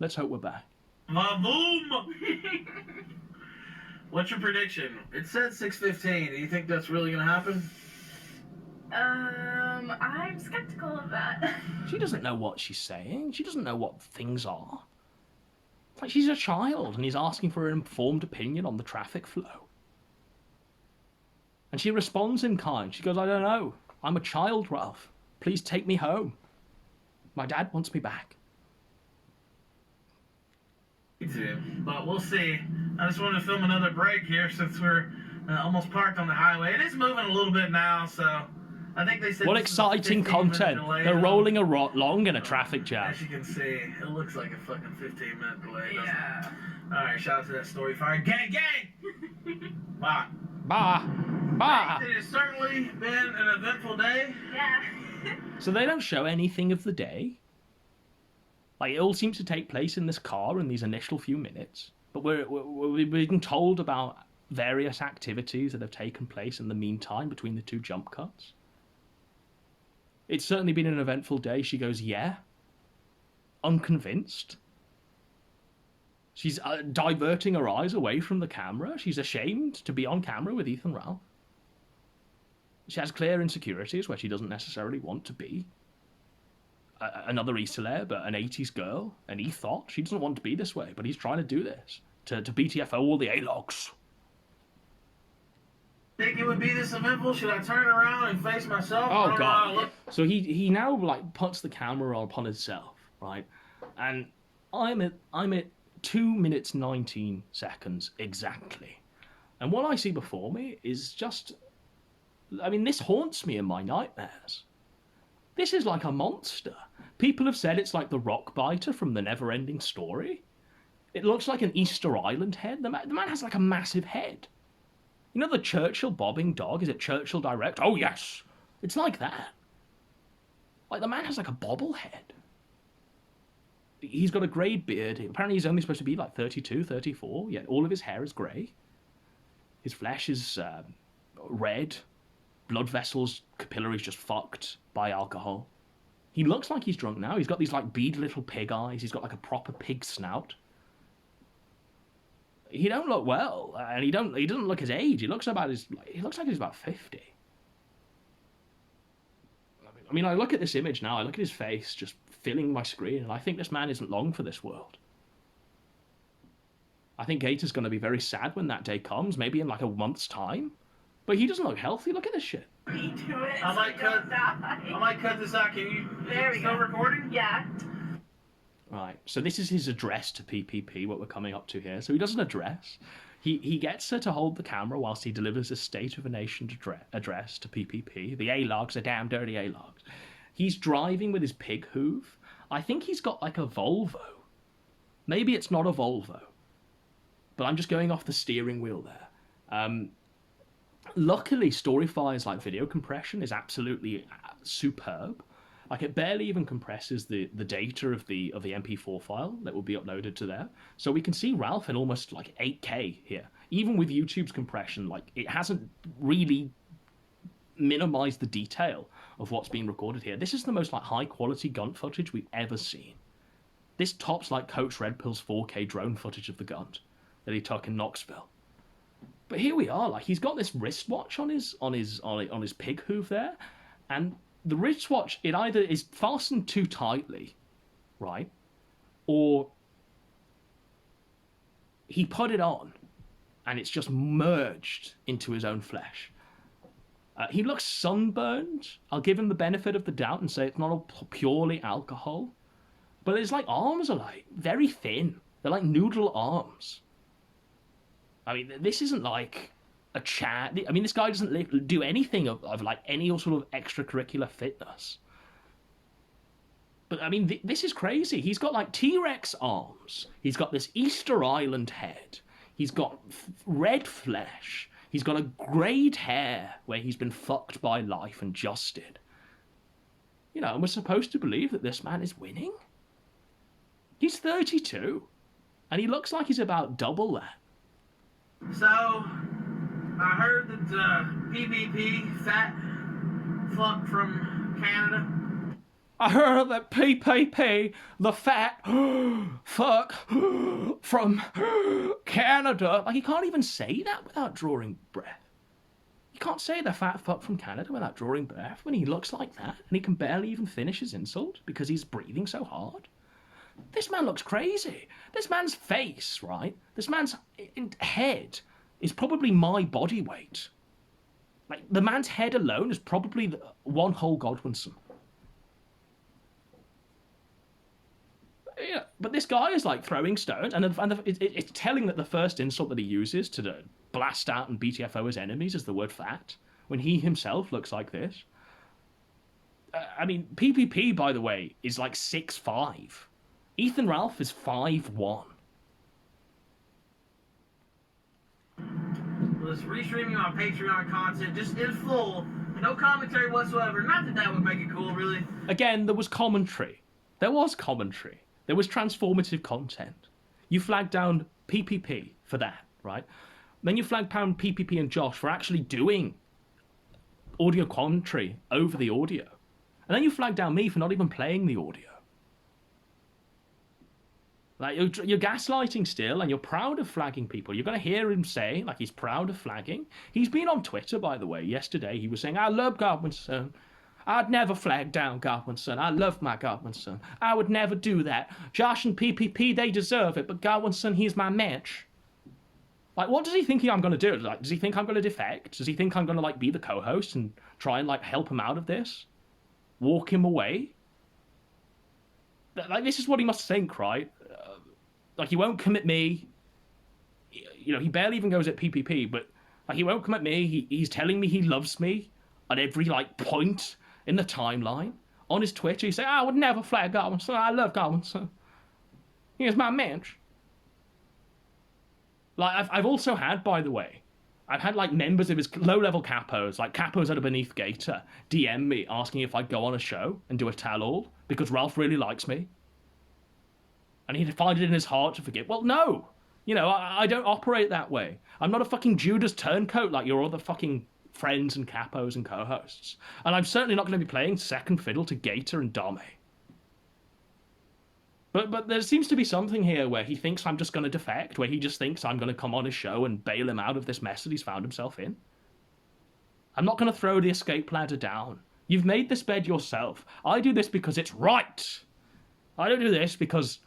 Let's hope we're back. Boom! What's your prediction? It said 6:15. Do you think that's really gonna happen? I'm skeptical of that. She doesn't know what she's saying. She doesn't know what things are. It's like she's a child and he's asking for an informed opinion on the traffic flow. And she responds in kind. She goes, I don't know. I'm a child, Ralph. Please take me home. My dad wants me back. Me too, but we'll see. I just wanted to film another break here since we're almost parked on the highway. It is moving a little bit now, so I think they said. What exciting content! They're rolling along in a traffic jam. As you can see, it looks like a fucking 15-minute delay. Yeah. All right, shout out to that Storify gang. Bye. Bah! Bah! It has certainly been an eventful day. Yeah. So they don't show anything of the day. Like, it all seems to take place in this car in these initial few minutes. But we're being told about various activities that have taken place in the meantime between the two jump cuts. It's certainly been an eventful day. She goes, yeah. Unconvinced. She's diverting her eyes away from the camera. She's ashamed to be on camera with Ethan Ralph. She has clear insecurities where she doesn't necessarily want to be. Another E-celeb, an 80s girl, an E-thought. She doesn't want to be this way, but he's trying to do this. To BTFO all the A-logs. Think it would be this eventful? Should I turn around and face myself? Oh, God. So he now, like, puts the camera upon himself, right? And I'm at 2 minutes 19 seconds exactly. And what I see before me is just... I mean, this haunts me in my nightmares. This is like a monster. People have said it's like the rock biter from the Never-Ending Story. It looks like an Easter Island head. The man has like a massive head. You know the Churchill bobbing dog? Is it Churchill Direct? Oh, yes. It's like that. Like, the man has like a bobblehead. He's got a grey beard. Apparently he's only supposed to be like 32, 34. Yet all of his hair is grey. His flesh is red. Blood vessels, capillaries just fucked by alcohol. He looks like he's drunk now. He's got these like beady little pig eyes. He's got like a proper pig snout. He don't look well, and he doesn't look his age. He looks like he's about 50. I mean, I look at this image now. I look at his face just filling my screen, and I think this man isn't long for this world. I think Gator's going to be very sad when that day comes, maybe in like a month's time. But he doesn't look healthy. Look at this shit. Me do it. I might cut this out. Can you? There we still go. Recording? Yeah. Right. So this is his address to PPP. What we're coming up to here. So he does an address. He gets her to hold the camera whilst he delivers a State of a Nation address to PPP. The A-logs are damn dirty A-logs. He's driving with his pig hoof. I think he's got like a Volvo. Maybe it's not a Volvo. But I'm just going off the steering wheel there. Luckily, Storify's like video compression is absolutely superb. Like, it barely even compresses the data of the MP4 file that will be uploaded to there. So we can see Ralph in almost like 8K here. Even with YouTube's compression, like, it hasn't really minimized the detail of what's being recorded here. This is the most like high quality gun footage we've ever seen. This tops like Coach Red Pill's 4K drone footage of the gun that he took in Knoxville. But here we are, like, he's got this wristwatch on his pig hoof there, and the wristwatch, it either is fastened too tightly, right, or he put it on and it's just merged into his own flesh. He looks sunburned. I'll give him the benefit of the doubt and say it's not all purely alcohol, but his like arms are like very thin. They're like noodle arms. I mean, this isn't like a chat. I mean, this guy doesn't do anything of like any sort of extracurricular fitness. But I mean, this is crazy. He's got like T-Rex arms. He's got this Easter Island head. He's got red flesh. He's got a greyed hair where he's been fucked by life and justed. You know, and we're supposed to believe that this man is winning? He's 32. And he looks like he's about double that. So, I heard that PPP, fat fuck from Canada. I heard that PPP, the fat fuck from Canada. Like, he can't even say that without drawing breath. You can't say the fat fuck from Canada without drawing breath when he looks like that and he can barely even finish his insult because he's breathing so hard. This man looks crazy. This man's face, right? This man's head is probably my body weight. Like, the man's head alone is probably one whole Godwinson. Yeah, but this guy is like throwing stones, and it's telling that the first insult that he uses to blast out and BTFO his enemies is the word fat, when he himself looks like this. I mean, PPP, by the way, is like 6'5". Ethan Ralph is 5'1". Was restreaming my Patreon content just in full, no commentary whatsoever. Not that that would make it cool, really. Again, there was commentary. There was commentary. There was transformative content. You flagged down PPP for that, right? Then you flagged down PPP and Josh for actually doing audio commentary over the audio. And then you flagged down me for not even playing the audio. Like, you're gaslighting still, and you're proud of flagging people. You're going to hear him say, like, he's proud of flagging. He's been on Twitter, by the way. Yesterday, he was saying, I love Godwinson. I'd never flag down Godwinson. I love my Godwinson. I would never do that. Josh and PPP, they deserve it, but Godwinson, he's my match. Like, what does he think I'm going to do? Like, does he think I'm going to defect? Does he think I'm going to, like, be the co-host and try and, like, help him out of this? Walk him away? Like, this is what he must think, right? Like, he won't come at me. You know, he barely even goes at PPP, but, like, he won't come at me. He's telling me he loves me at every, like, point in the timeline. On his Twitter, he say, I would never flag Godwinson. I love Godwinson. He's my match. Like, I've also had, by the way, I've had, like, members of his low-level capos, like capos that are beneath Gator, DM me asking if I'd go on a show and do a tell-all because Ralph really likes me. And he'd find it in his heart to forgive. Well, no. You know, I don't operate that way. I'm not a fucking Judas turncoat like your other fucking friends and capos and co-hosts. And I'm certainly not going to be playing second fiddle to Gator and Dame. But there seems to be something here where he thinks I'm just going to defect, where he just thinks I'm going to come on his show and bail him out of this mess that he's found himself in. I'm not going to throw the escape ladder down. You've made this bed yourself. I do this because it's right. I don't do this because,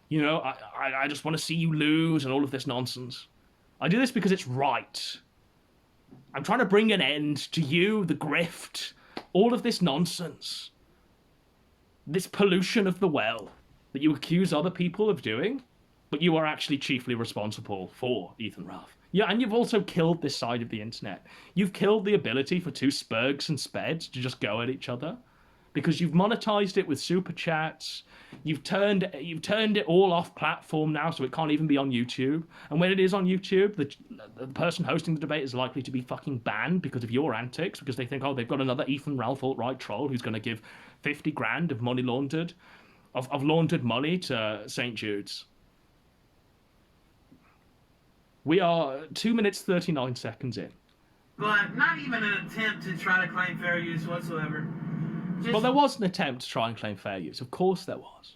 you know, I just want to see you lose and all of this nonsense. I do this because it's right. I'm trying to bring an end to you, the grift, all of this nonsense. This pollution of the well that you accuse other people of doing, but you are actually chiefly responsible for, Ethan Ralph. Yeah, and you've also killed this side of the internet. You've killed the ability for two Spurgs and Speds to just go at each other, because you've monetized it with super chats. You've turned it all off platform now, so it can't even be on YouTube. And when it is on YouTube, the person hosting the debate is likely to be fucking banned because of your antics, because they think, oh, they've got another Ethan Ralph alt-right troll who's going to give 50 grand of money laundered, of laundered money to St. Jude's. We are 2 minutes 39 seconds in. But not even an attempt to try to claim fair use whatsoever. Well, there was an attempt to try and claim fair use. Of course there was.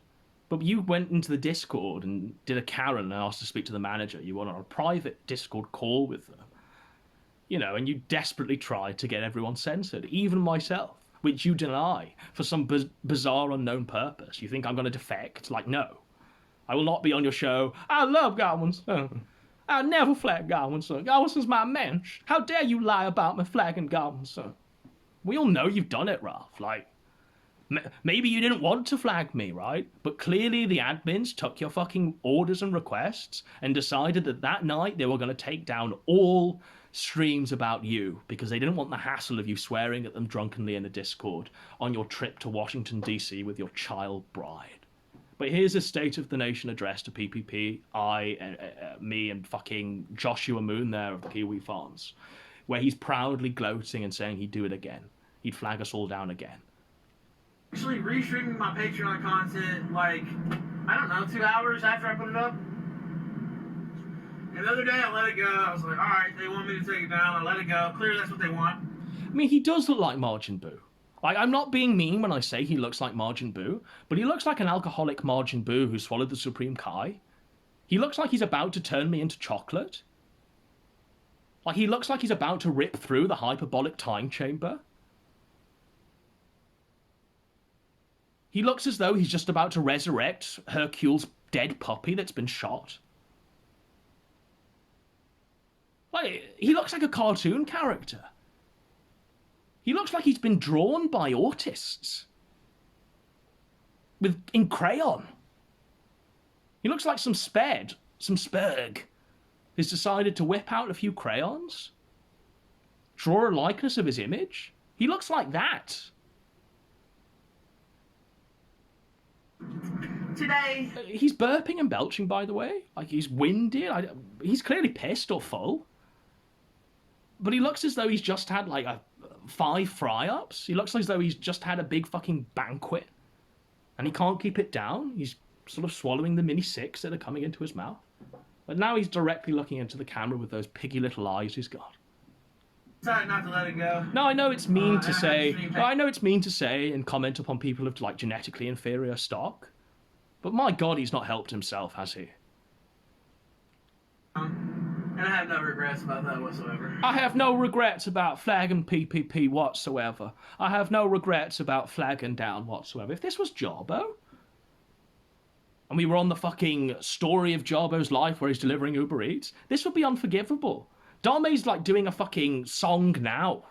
But you went into the Discord and did a Karen and asked to speak to the manager. You went on a private Discord call with them. You know, and you desperately tried to get everyone censored, even myself, which you deny for some bizarre unknown purpose. You think I'm going to defect? Like, no. I will not be on your show. I love Godwinson. I never flag Godwinson. Godwinson's my mensch. How dare you lie about me flagging Godwinson? We all know you've done it, Ralph. Like, maybe you didn't want to flag me, right? But clearly the admins took your fucking orders and requests and decided that that night they were going to take down all streams about you because they didn't want the hassle of you swearing at them drunkenly in a Discord on your trip to Washington, D.C. with your child bride. But here's a State of the Nation address to PPP, me and fucking Joshua Moon there of the Kiwi Farms, where he's proudly gloating and saying he'd do it again. He'd flag us all down again. Actually restreaming my Patreon content, like, I don't know, 2 hours after I put it up. And the other day I let it go. I was like, alright, they want me to take it down. I let it go. Clearly that's what they want. I mean, he does look like Margin Boo. Like, I'm not being mean when I say he looks like Majin Buu, but he looks like an alcoholic Majin Buu who swallowed the Supreme Kai. He looks like he's about to turn me into chocolate. Like, he looks like he's about to rip through the hyperbolic time chamber. He looks as though he's just about to resurrect Hercule's dead puppy that's been shot. Like, he looks like a cartoon character. He looks like he's been drawn by autists. In crayon. He looks like some spurg, has decided to whip out a few crayons, draw a likeness of his image. He looks like that. Today. He's burping and belching, by the way. Like, he's winded. He's clearly pissed or full. But he looks as though he's just had, like, 5 fry-ups. He looks as though he's just had a big fucking banquet. And he can't keep it down. He's sort of swallowing the mini 6 that are coming into his mouth. But now he's directly looking into the camera with those piggy little eyes he's got. Sorry not to let it go. No, I know it's mean to say. I know it's mean to say and comment upon people of, like, genetically inferior stock. But my God, he's not helped himself, has he? And I have no regrets about that whatsoever. I have no regrets about flagging PPP whatsoever. I have no regrets about flagging down whatsoever. If this was Jawbo, and we were on the fucking story of Jawbo's life where he's delivering Uber Eats, this would be unforgivable. Dame's like doing a fucking song now.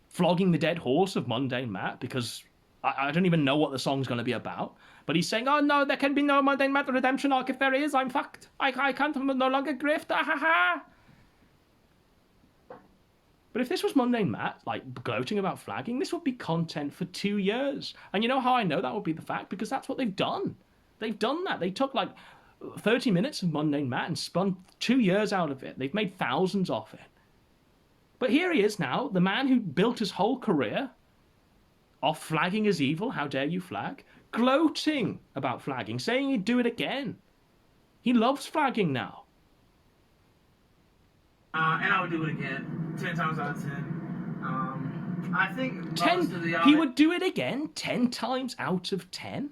Flogging the dead horse of Mundane Matt, because I don't even know what the song's going to be about. But he's saying, oh no, there can be no Mundane Matt redemption arc. If there is, I'm fucked. I can't no longer grift. Ah, ha, ha. But if this was Mundane Matt, like, gloating about flagging, this would be content for 2 years. And you know how I know that would be the fact? Because that's what they've done. They've done that. They took, like, 30 minutes of Mundane Matt and spun 2 years out of it. They've made thousands off it. But here he is now, the man who built his whole career off flagging as evil, how dare you flag, gloating about flagging, saying he'd do it again. He loves flagging now. And I would do it again, 10 times out of 10. I think 10, he would do it again 10 times out of 10.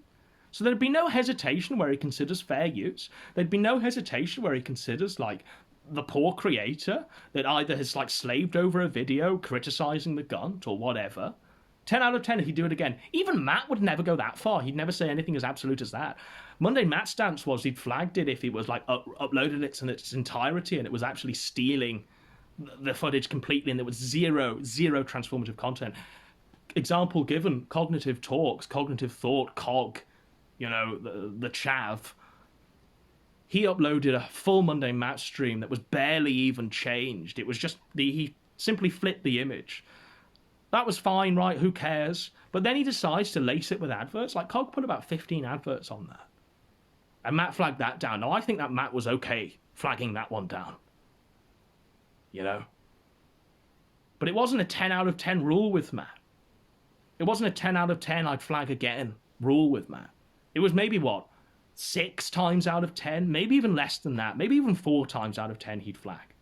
So there'd be no hesitation where he considers fair use. There'd be no hesitation where he considers, like, the poor creator that either has, like, slaved over a video criticizing the Gunt or whatever. 10 out of 10 if he'd do it again. Even Matt would never go that far. He'd never say anything as absolute as that. Monday Matt's stance was he'd flagged it if he was, like, uploaded it in its entirety and it was actually stealing the footage completely and there was zero transformative content. Example given, Cognitive Talks, Cognitive Thought, COG, you know, the chav. He uploaded a full Monday Matt stream that was barely even changed. It was just, he simply flipped the image. That was fine, right? Who cares? But then he decides to lace it with adverts. Like, COG put about 15 adverts on that. And Matt flagged that down. Now, I think that Matt was okay flagging that one down. You know? But it wasn't a 10 out of 10 rule with Matt. It wasn't a 10 out of 10 I'd flag again rule with Matt. It was maybe, 6 times out of 10? Maybe even less than that. Maybe even 4 times out of 10 he'd flag.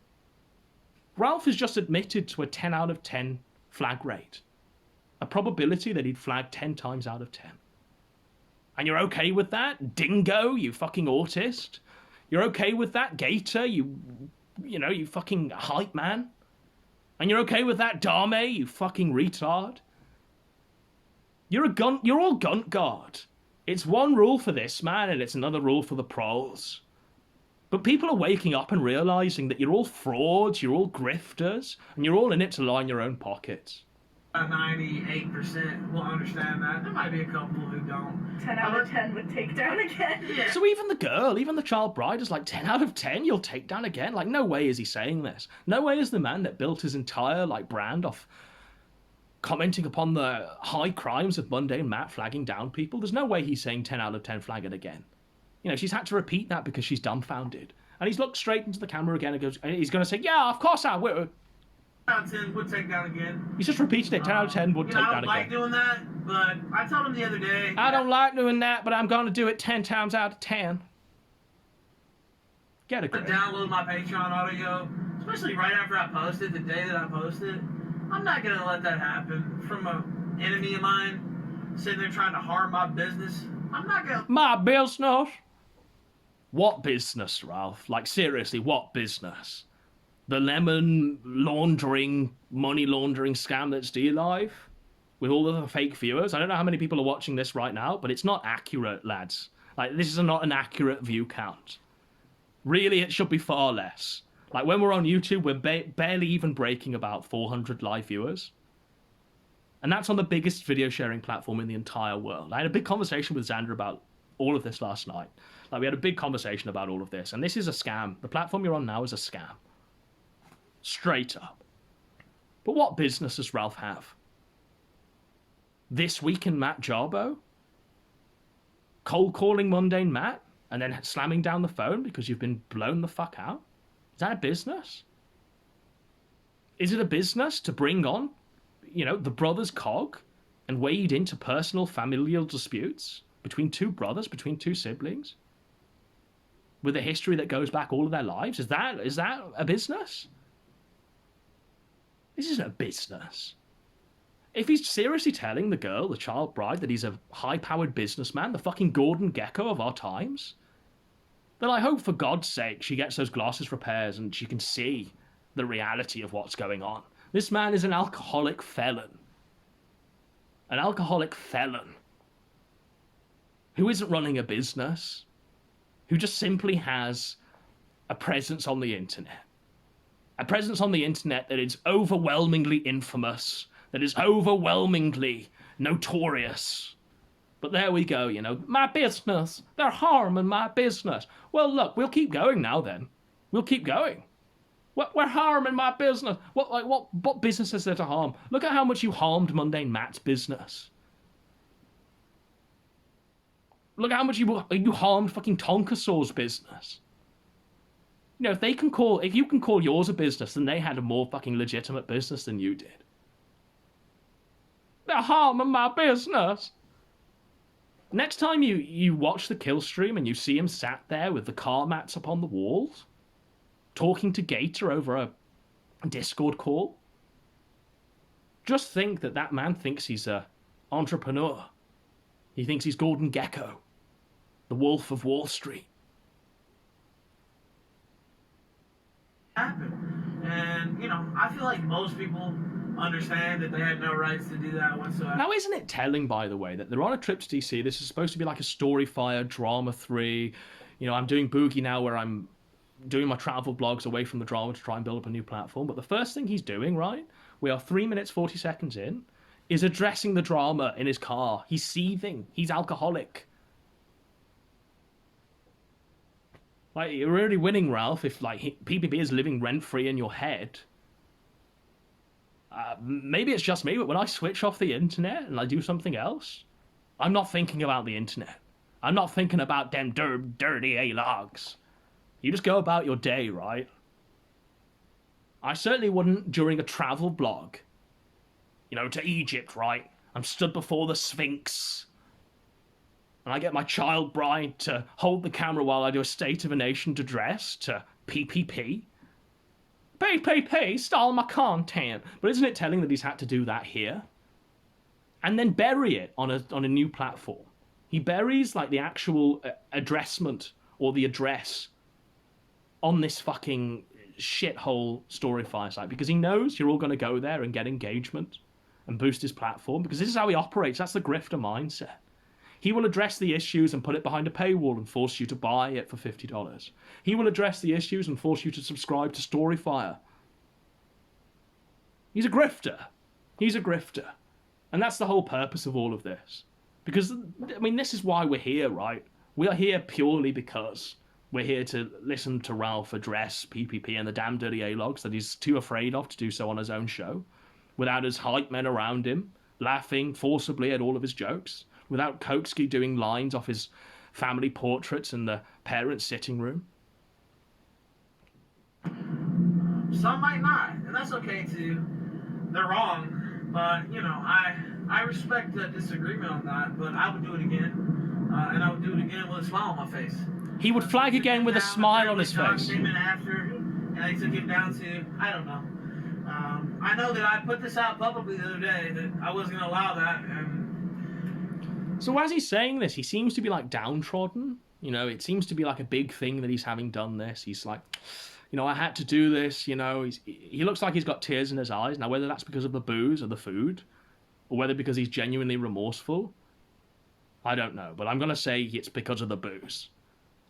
Ralph has just admitted to a 10 out of 10 flag rate. A probability that he'd flag 10 times out of 10. And you're okay with that? Dingo, you fucking autist? You're okay with that? Gator, you fucking hype man? And you're okay with that? Dame, you fucking retard? You're all Gunt guard. It's one rule for this man, and it's another rule for the pros. But people are waking up and realising that you're all frauds, you're all grifters, and you're all in it to line your own pockets. 98% will understand that. There might be a couple who don't. 10 out of 10 would take down again. Yeah. So even the girl, even the child bride is like, 10 out of 10 you'll take down again? Like, no way is he saying this. No way is the man that built his entire, like, brand off commenting upon the high crimes of Mundane Matt flagging down people. There's no way he's saying 10 out of 10 flag it again. You know, she's had to repeat that because she's dumbfounded. And he's looked straight into the camera again and goes, and he's going to say, yeah, of course I will. 10 out of 10 would take down again. He's just repeated it. 10 out of 10 would take down again. I don't like doing that, but I told him the other day. I don't like doing that, but I'm going to do it 10 times out of 10. Get a grip. I download my Patreon audio, especially right after I posted, the day that I posted. I'm not going to let that happen from a enemy of mine sitting there trying to harm my business, I'm not gonna. My business? What business, Ralph? Like, seriously, what business? The lemon laundering, money laundering scam that's Dlive? With all of the fake viewers? I don't know how many people are watching this right now, but it's not accurate, lads. Like, this is not an accurate view count. Really, it should be far less. Like, when we're on YouTube, we're barely even breaking about 400 live viewers. And that's on the biggest video sharing platform in the entire world. I had a big conversation with Xander about all of this last night. Like, we had a big conversation about all of this. And this is a scam. The platform you're on now is a scam. Straight up. But what business does Ralph have? This Week in Matt Jarbo? Cold calling mundane Matt? And then slamming down the phone because you've been blown the fuck out? Is that a business? Is it a business to bring on, you know, the brothers cog and wade into personal familial disputes between two brothers, between two siblings, with a history that goes back all of their lives? Is that a business? This isn't a business. If he's seriously telling the girl, the child bride, that he's a high-powered businessman, the fucking Gordon Gekko of our times, then I hope for God's sake she gets those glasses repairs and she can see the reality of what's going on. This man is an alcoholic felon. An alcoholic felon who isn't running a business, who just simply has a presence on the internet. A presence on the internet that is overwhelmingly infamous, that is overwhelmingly notorious. But there we go, you know, my business, they're harming my business. Well, look, we'll keep going now then. We'll keep going. We're harming my business. What business is there to harm? Look at how much you harmed Mundane Matt's business. Look at how much you harmed fucking Tonkasaw's business. You know, if you can call yours a business, then they had a more fucking legitimate business than you did. They're harming my business. Next time you watch the kill stream and you see him sat there with the car mats up on the walls, talking to Gator over a Discord call, just think that man thinks he's a entrepreneur. He thinks he's Gordon Gekko, the Wolf of Wall Street. Happen. And, you know, I feel like most people understand that they had no rights to do that whatsoever. Now, isn't it telling, by the way, that they're on a trip to DC? This is supposed to be like a Storify, Drama 3. You know, I'm doing Boogie now where I'm doing my travel blogs away from the drama to try and build up a new platform. But the first thing he's doing, right, we are 3 minutes, 40 seconds in, is addressing the drama in his car. He's seething. He's alcoholic. Like, you're already winning, Ralph, if, like, PPP is living rent-free in your head. Maybe it's just me, but when I switch off the internet and I do something else, I'm not thinking about the internet. I'm not thinking about them dirty A-logs. You just go about your day, right? I certainly wouldn't during a travel blog. You know, to Egypt, right? I'm stood before the Sphinx. And I get my child bride to hold the camera while I do a State of a Nation address to PPP. PPP stole my content. But isn't it telling that he's had to do that here? And then bury it on a new platform. He buries, like, the actual addressment or the address on this fucking shithole Storify site because he knows you're all going to go there and get engagement and boost his platform because this is how he operates. That's the grifter mindset. He will address the issues and put it behind a paywall and force you to buy it for $50. He will address the issues and force you to subscribe to Storify. He's a grifter. He's a grifter. And that's the whole purpose of all of this. Because, I mean, this is why we're here, right? We are here purely because we're here to listen to Ralph address PPP and the damn dirty A-logs that he's too afraid of to do so on his own show, without his hype men around him, laughing forcibly at all of his jokes, without Koksky doing lines off his family portraits in the parents' sitting room. Some might not, and that's okay too. They're wrong, but, you know, I respect the disagreement on that, but I would do it again, and I would do it again with a smile on my face. He would flag again with a smile on his face. Came in after, and they took him down to, I don't know. I know that I put this out publicly the other day that I wasn't going to allow that. And So as he's saying this, he seems to be like downtrodden. You know, it seems to be like a big thing that he's having done this. He's like, you know, I had to do this. You know, he looks like he's got tears in his eyes. Now, whether that's because of the booze or the food, or whether because he's genuinely remorseful, I don't know. But I'm going to say it's because of the booze.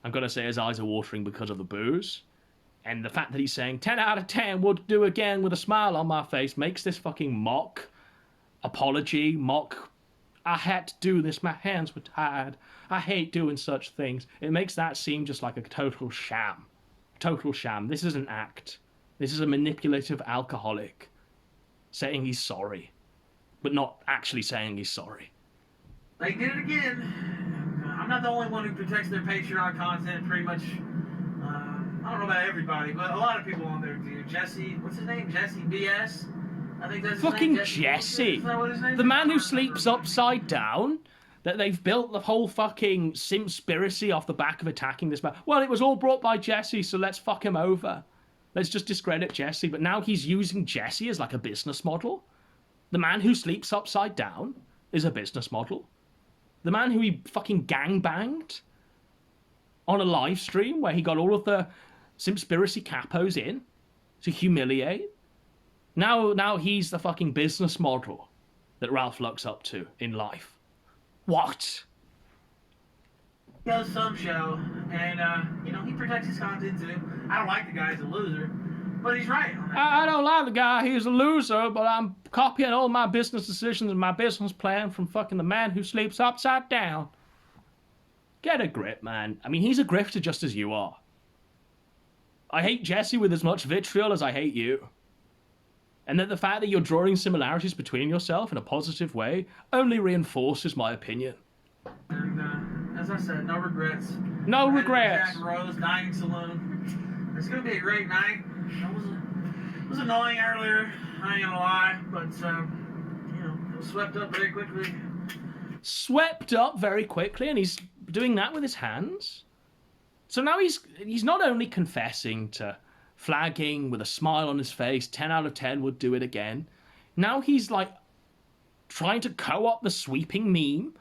I'm going to say his eyes are watering because of the booze. And the fact that he's saying 10 out of 10 would do again with a smile on my face makes this fucking mock apology, mock, I had to do this, my hands were tied, I hate doing such things. It makes that seem just like a total sham. Total sham. This is an act. This is a manipulative alcoholic saying he's sorry, but not actually saying he's sorry. they did it again. I'm not the only one who protects their Patreon content, pretty much. I don't know about everybody, but a lot of people on there do. Jesse, what's his name? Jesse BS? I think that's his Fucking name. Jesse. Is that what his name The is? man who sleeps upside down, that they've built the whole fucking Simpspiracy off the back of attacking this man. Well, it was all brought by Jesse, so let's fuck him over. Let's just discredit Jesse. But now he's using Jesse as like a business model. The man who sleeps upside down is a business model. The man who he fucking gangbanged on a live stream where he got all of the Simpspiracy capos in to humiliate. Now he's the fucking business model that Ralph looks up to in life. What? He has some show, and, you know, he protects his content too. I don't like the guy, he's a loser, but he's right. I don't like the guy, he's a loser, but I'm copying all my business decisions and my business plan from fucking the man who sleeps upside down. Get a grip, man. I mean, he's a grifter just as you are. I hate Jesse with as much vitriol as I hate you. And that the fact that you're drawing similarities between yourself in a positive way only reinforces my opinion. And, as I said, no regrets. No regrets. Jack Rose Dining Saloon. It's gonna be a great night. It was annoying earlier, I ain't gonna lie, but, you know, it was swept up very quickly. Swept up very quickly, and he's doing that with his hands? So now he's not only confessing to flagging with a smile on his face, 10 out of 10 would do it again. Now he's like trying to co-opt the sweeping meme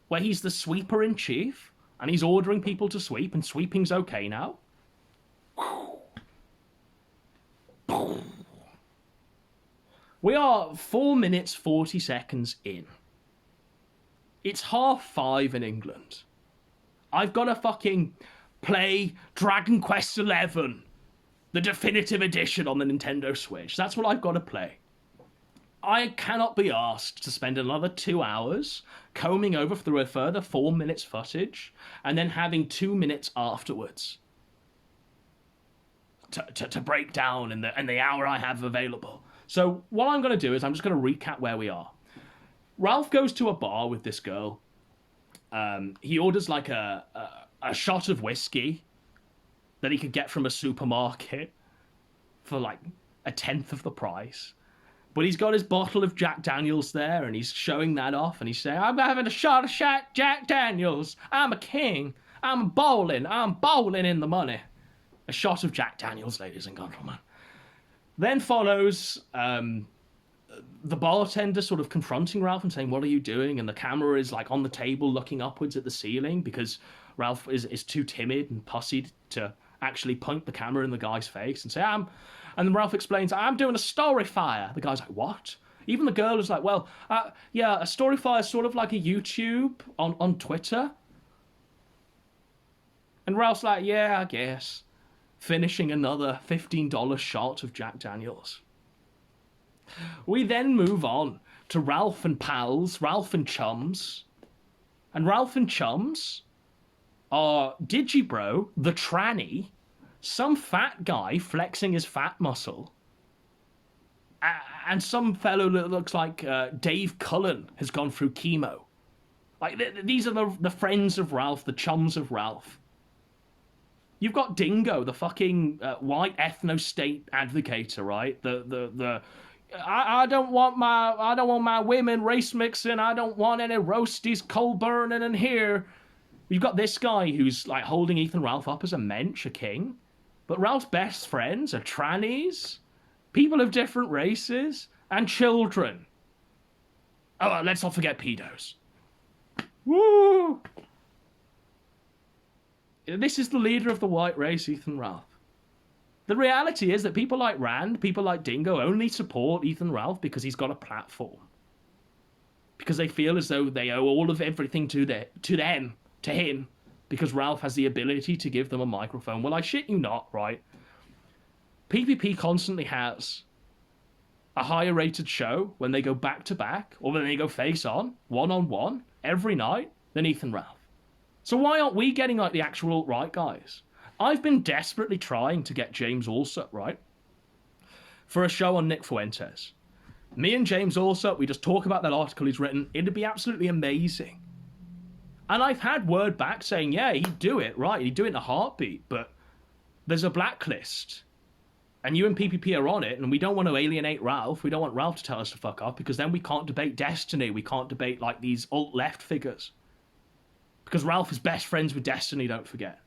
where he's the sweeper in chief and he's ordering people to sweep and sweeping's okay now. We are 4 minutes 40 seconds in. It's 5:30 in England. I've got to fucking play Dragon Quest XI, the definitive edition on the Nintendo Switch. That's what I've got to play. I cannot be asked to spend another 2 hours combing over through a further 4 minutes footage and then having 2 minutes afterwards to break down in the hour I have available. So what I'm going to do is I'm just going to recap where we are. Ralph goes to a bar with this girl. He orders like a shot of whiskey that he could get from a supermarket for like 1/10 of the price. But he's got his bottle of Jack Daniels there, and he's showing that off, and he's saying, I'm having a shot of Jack Daniels. I'm a king. I'm bowling in the money. A shot of Jack Daniels, ladies and gentlemen. Then follows the bartender sort of confronting Ralph and saying, what are you doing? And the camera is like on the table looking upwards at the ceiling because Ralph is too timid and pussied to actually point the camera in the guy's face and say, and then Ralph explains, I'm doing a Storify. The guy's like, what? Even the girl is like, well, yeah, a Storify is sort of like a YouTube on Twitter. And Ralph's like, yeah, I guess. Finishing another $15 shot of Jack Daniels. We then move on to Ralph and pals, Ralph and chums. And Ralph and chums are Digibro, the tranny, some fat guy flexing his fat muscle, and some fellow that looks like Dave Cullen has gone through chemo. Like, these are the friends of Ralph, the chums of Ralph. You've got Dingo, the fucking white ethno-state advocator, right? I don't want my women race mixing. I don't want any roasties coal burning in here. You've got this guy who's like holding Ethan Ralph up as a mensch, a king. But Ralph's best friends are trannies People of different races, and children. Oh, let's not forget pedos. Woo! This is the leader of the white race, Ethan Ralph. The reality is that people like Rand, people like Dingo only support Ethan Ralph because he's got a platform. Because they feel as though they owe all of everything to him, because Ralph has the ability to give them a microphone. Well, I shit you not, right? PPP constantly has a higher rated show when they go back to back, or when they go face on, one every night, than Ethan Ralph. So why aren't we getting like the actual alt-right guys? I've been desperately trying to get James Allsop, right, for a show on Nick Fuentes. Me and James Allsop, we just talk about that article he's written. It'd be absolutely amazing. And I've had word back saying, yeah, he'd do it, right? He'd do it in a heartbeat, but there's a blacklist. And you and PPP are on it, and we don't want to alienate Ralph. We don't want Ralph to tell us to fuck off, because then we can't debate Destiny. We can't debate, like, these alt-left figures. Because Ralph is best friends with Destiny, don't forget.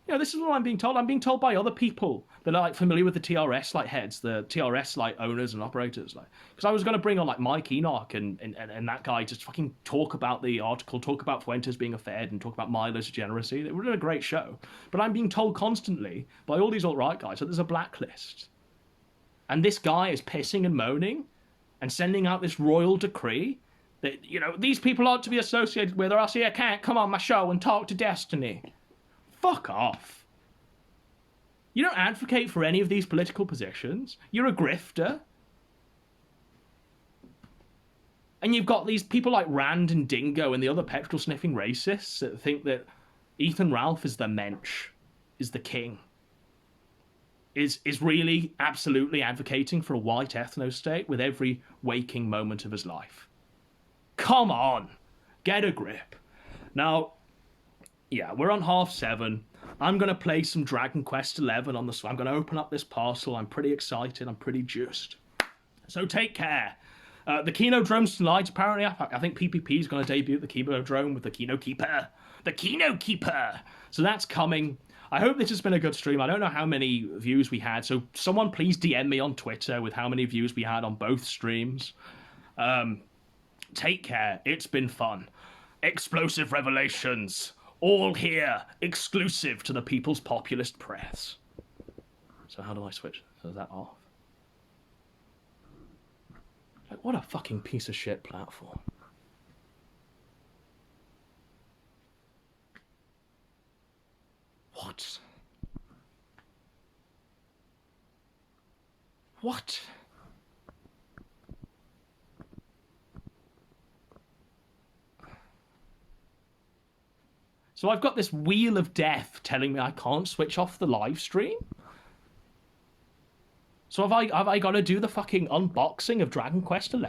You know, this is what I'm being told. I'm being told by other people that are like familiar with the TRS like heads, the TRS like owners and operators. Like, because I was going to bring on like Mike Enoch and that guy just fucking talk about the article, talk about Fuentes being a Fed, and talk about Milo's degeneracy. It would have been a great show. But I'm being told constantly by all these alt-right guys that there's a blacklist. And this guy is pissing and moaning and sending out this royal decree that, you know, these people aren't to be associated with, or else I can't come on my show and talk to Destiny. Fuck off. You don't advocate for any of these political positions. You're a grifter. And you've got these people like Rand and Dingo and the other petrol-sniffing racists that think that Ethan Ralph is the mensch, is the king, is really absolutely advocating for a white ethno-state with every waking moment of his life. Come on. Get a grip. Now, yeah, we're on 7:30. I'm going to play some Dragon Quest XI on the... I'm going to open up this parcel. I'm pretty excited. I'm pretty juiced. So take care. The Kino drone's tonight, apparently. I think PPP is going to debut the Kino drone with the Kino Keeper. The Kino Keeper! So that's coming. I hope this has been a good stream. I don't know how many views we had, so someone please DM me on Twitter with how many views we had on both streams. Take care. It's been fun. Explosive revelations. All here, exclusive to the People's Populist Press. So how do I switch? Is that off? Like, what a fucking piece of shit platform. What? What? So I've got this wheel of death telling me I can't switch off the live stream? So have I got to do the fucking unboxing of Dragon Quest XI?